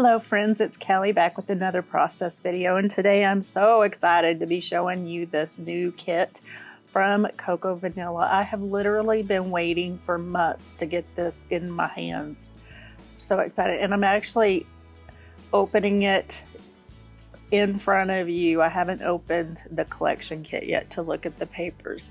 Hello friends, it's Kelly back with another process video, and today I'm so excited to be showing you this new kit from Cocoa Vanilla. I have literally been waiting for months to get this in my hands. So excited, and I'm actually opening it in front of you. I haven't opened the collection kit yet to look at the papers.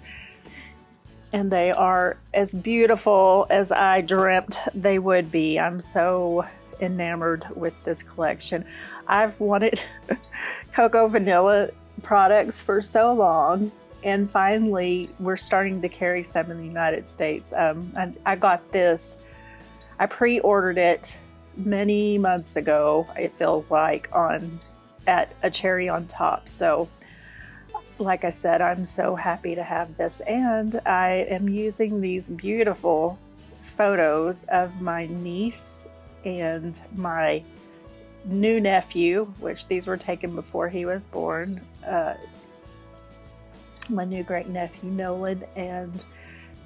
And they are as beautiful as I dreamt they would be. I'm so enamored with this collection. I've wanted Cocoa Vanilla products for so long, and finally we're starting to carry some in the United States. I got this, I pre-ordered it many months ago, it feels like, at a cherry on top. So like I said, I'm so happy to have this, and I am using these beautiful photos of my niece and my new nephew, which these were taken before he was born, my new great nephew Nolan, and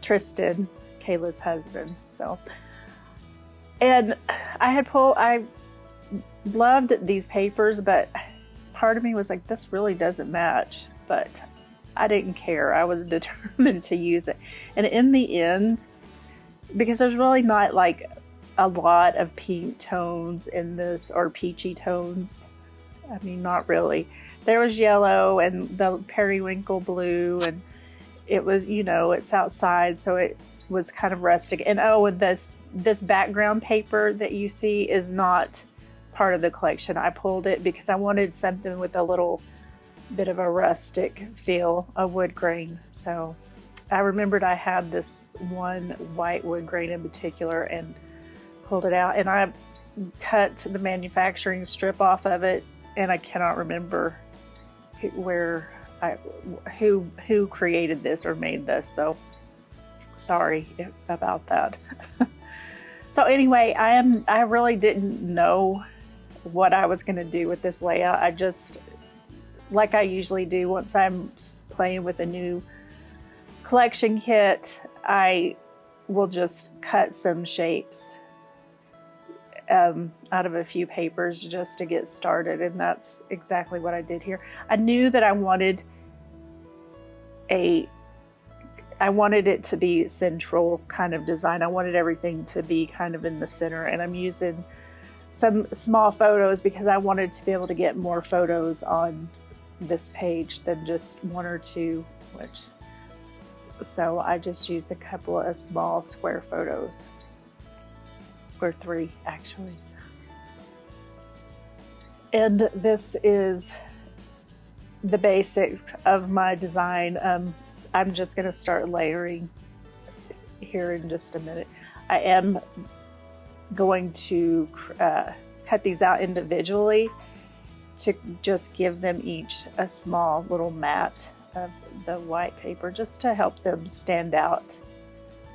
Tristan, Kayla's husband. So, and I loved these papers, but part of me was like, this really doesn't match, but I didn't care. I was determined to use it. And in the end, because there's really not like a lot of pink tones in this, or peachy tones. I mean, not really. There was yellow and the periwinkle blue, and it was, you know, it's outside, so it was kind of rustic. And oh, and this background paper that you see is not part of the collection. I pulled it because I wanted something with a little bit of a rustic feel, a wood grain. So I remembered I had this one white wood grain in particular and pulled it out, and I cut the manufacturing strip off of it, and I cannot remember who created this or made this, so sorry about that. So anyway, I really didn't know what I was going to do with this layout. I just, like I usually do once I'm playing with a new collection kit, I will just cut some shapes out of a few papers just to get started, and that's exactly what I did here. I knew that I wanted it to be central kind of design. I wanted everything to be kind of in the center, and I'm using some small photos because I wanted to be able to get more photos on this page than just one or two, so I just used a couple of small square photos, or three actually. And this is the basics of my design. I'm just going to start layering here in just a minute. I am going to cut these out individually to just give them each a small little mat of the white paper, just to help them stand out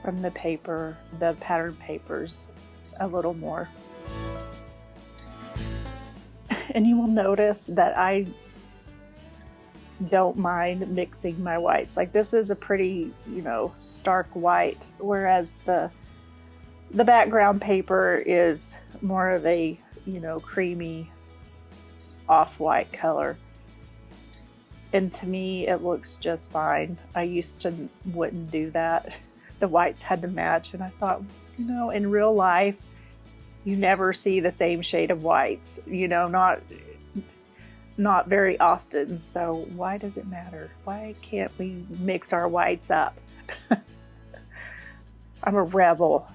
from the paper, the pattern papers, a little more. And you will notice that I don't mind mixing my whites. Like, this is a pretty, you know, stark white, whereas the background paper is more of a, you know, creamy off-white color. And to me, it looks just fine. I used to wouldn't do that. The whites had to match, and I thought, you know, in real life, you never see the same shade of whites, you know, not very often. So why does it matter? Why can't we mix our whites up? I'm a rebel.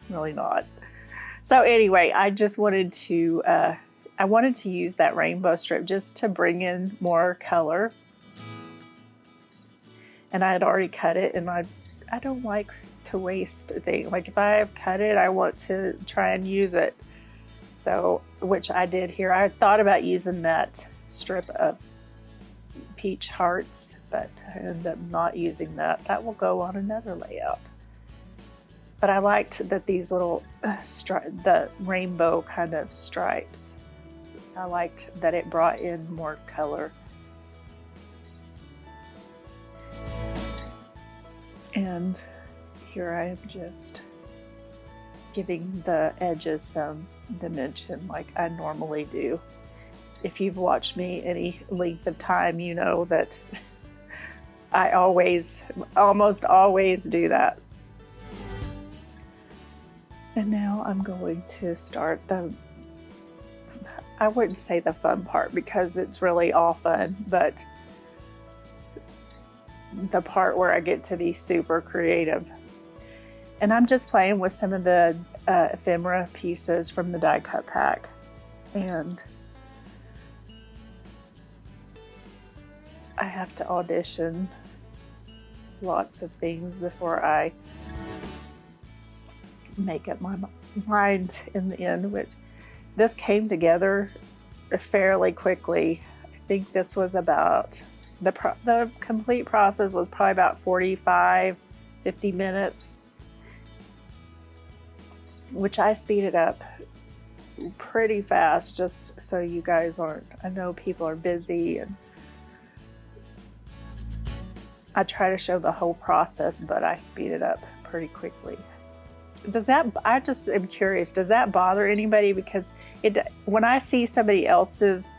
Really not. So anyway, I just wanted to, I wanted to use that rainbow strip just to bring in more color. And I had already cut it, and I don't like to waste things. Like, if I've cut it, I want to try and use it. So, which I did here. I thought about using that strip of peach hearts, but I ended up not using that. That will go on another layout. But I liked that these little the rainbow kind of stripes. I liked that it brought in more color. And here I am just giving the edges some dimension like I normally do. If you've watched me any length of time, you know that I almost always do that. And now I'm going to start I wouldn't say the fun part because it's really all fun, but the part where I get to be super creative. And I'm just playing with some of the ephemera pieces from the die cut pack. And I have to audition lots of things before I make up my mind in the end, which this came together fairly quickly. I think this was about, the complete process was probably about 45, 50 minutes, which I speeded up pretty fast just so you guys aren't, I know people are busy and I try to show the whole process, but I speed it up pretty quickly. I just am curious, does that bother anybody? Because when I see somebody else's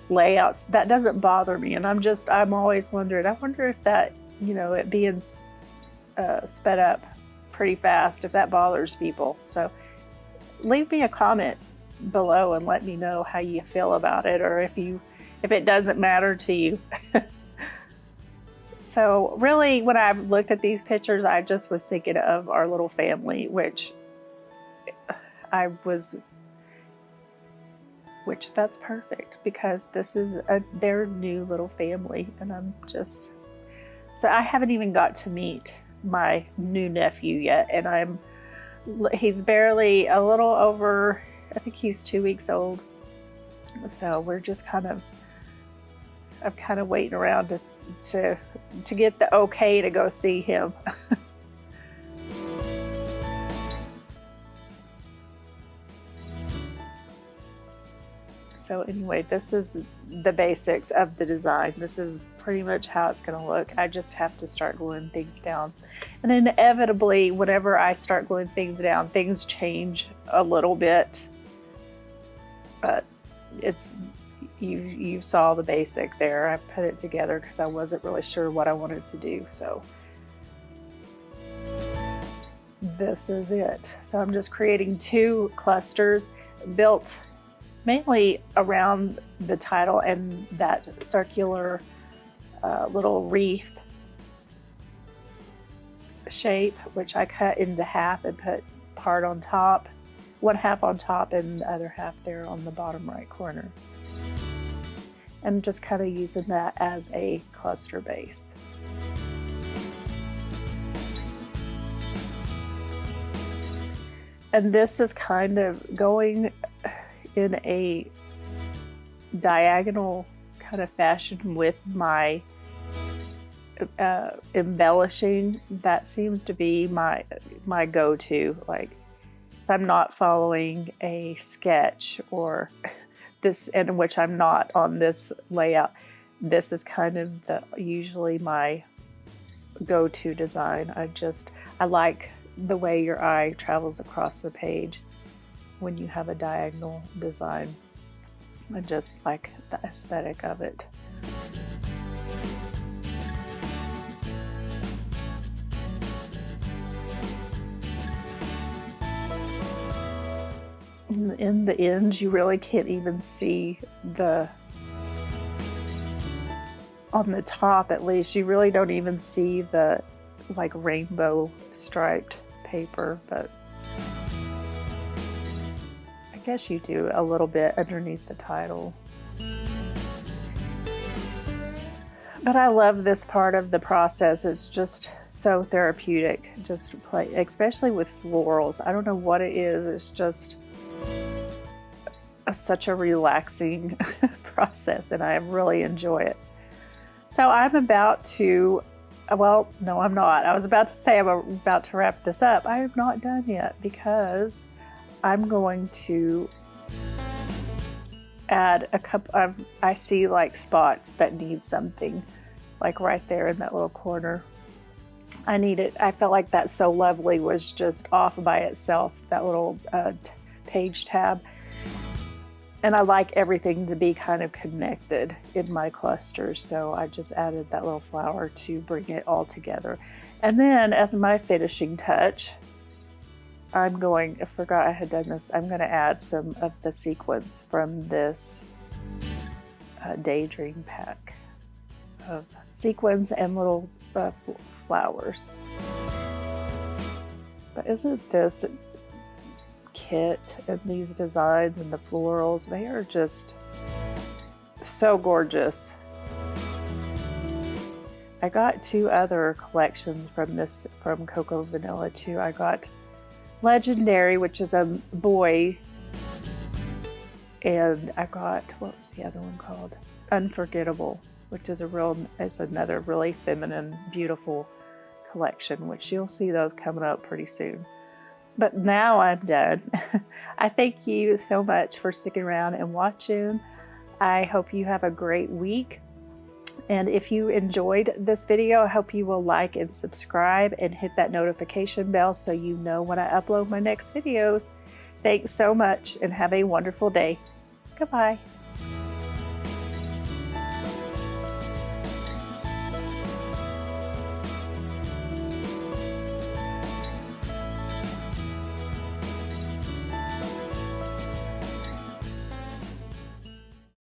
layouts, that doesn't bother me. And I'm always wondering, I wonder if that, it being sped up pretty fast, if that bothers people. So leave me a comment below and let me know how you feel about it, or if it doesn't matter to you. So really, when I looked at these pictures, I just was thinking of our little family, which that's perfect because this is their new little family. And so I haven't even got to meet my new nephew yet. And he's barely a little over, I think he's 2 weeks old. So we're just I'm kind of waiting around to get the okay to go see him. So anyway, this is the basics of the design. This is pretty much how it's going to look. I just have to start gluing things down. And inevitably, whenever I start gluing things down, things change a little bit. But you saw the basic there. I put it together because I wasn't really sure what I wanted to do. So this is it. So I'm just creating 2 clusters built mainly around the title and that circular little wreath shape, which I cut into half and put part on top, one half on top and the other half there on the bottom right corner. And just kind of using that as a cluster base. And this is kind of going in a diagonal kind of fashion with my embellishing. That seems to be my go-to. Like if I'm not following a sketch or this, in which I'm not on this layout, this is kind of usually my go-to design. I like the way your eye travels across the page when you have a diagonal design. I just like the aesthetic of it. In the end, you really can't even see on the top at least, you really don't even see the like rainbow striped paper, but I guess you do a little bit underneath the title. But I love this part of the process. It's just so therapeutic, just to play, especially with florals. I don't know what it is. It's just such a relaxing process, and I really enjoy it. So I'm about to, well, no, I'm not. I was about to say I'm about to wrap this up. I am not done yet because I'm going to add a couple of, I see like spots that need something, like right there in that little corner. I felt like that So Lovely was just off by itself, that little page tab. And I like everything to be kind of connected in my clusters, so I just added that little flower to bring it all together. And then as my finishing touch, I forgot I had done this, I'm going to add some of the sequins from this Daydream pack of sequins and little flowers. But isn't this kit and these designs and the florals, they are just so gorgeous. I got 2 other collections from Cocoa Vanilla too. I got Legendary, which is a boy, and I got, what was the other one called? Unforgettable, which is another really feminine, beautiful collection, which you'll see those coming up pretty soon. But now I'm done. I thank you so much for sticking around and watching. I hope you have a great week. And if you enjoyed this video, I hope you will like and subscribe and hit that notification bell so you know when I upload my next videos. Thanks so much and have a wonderful day. Goodbye.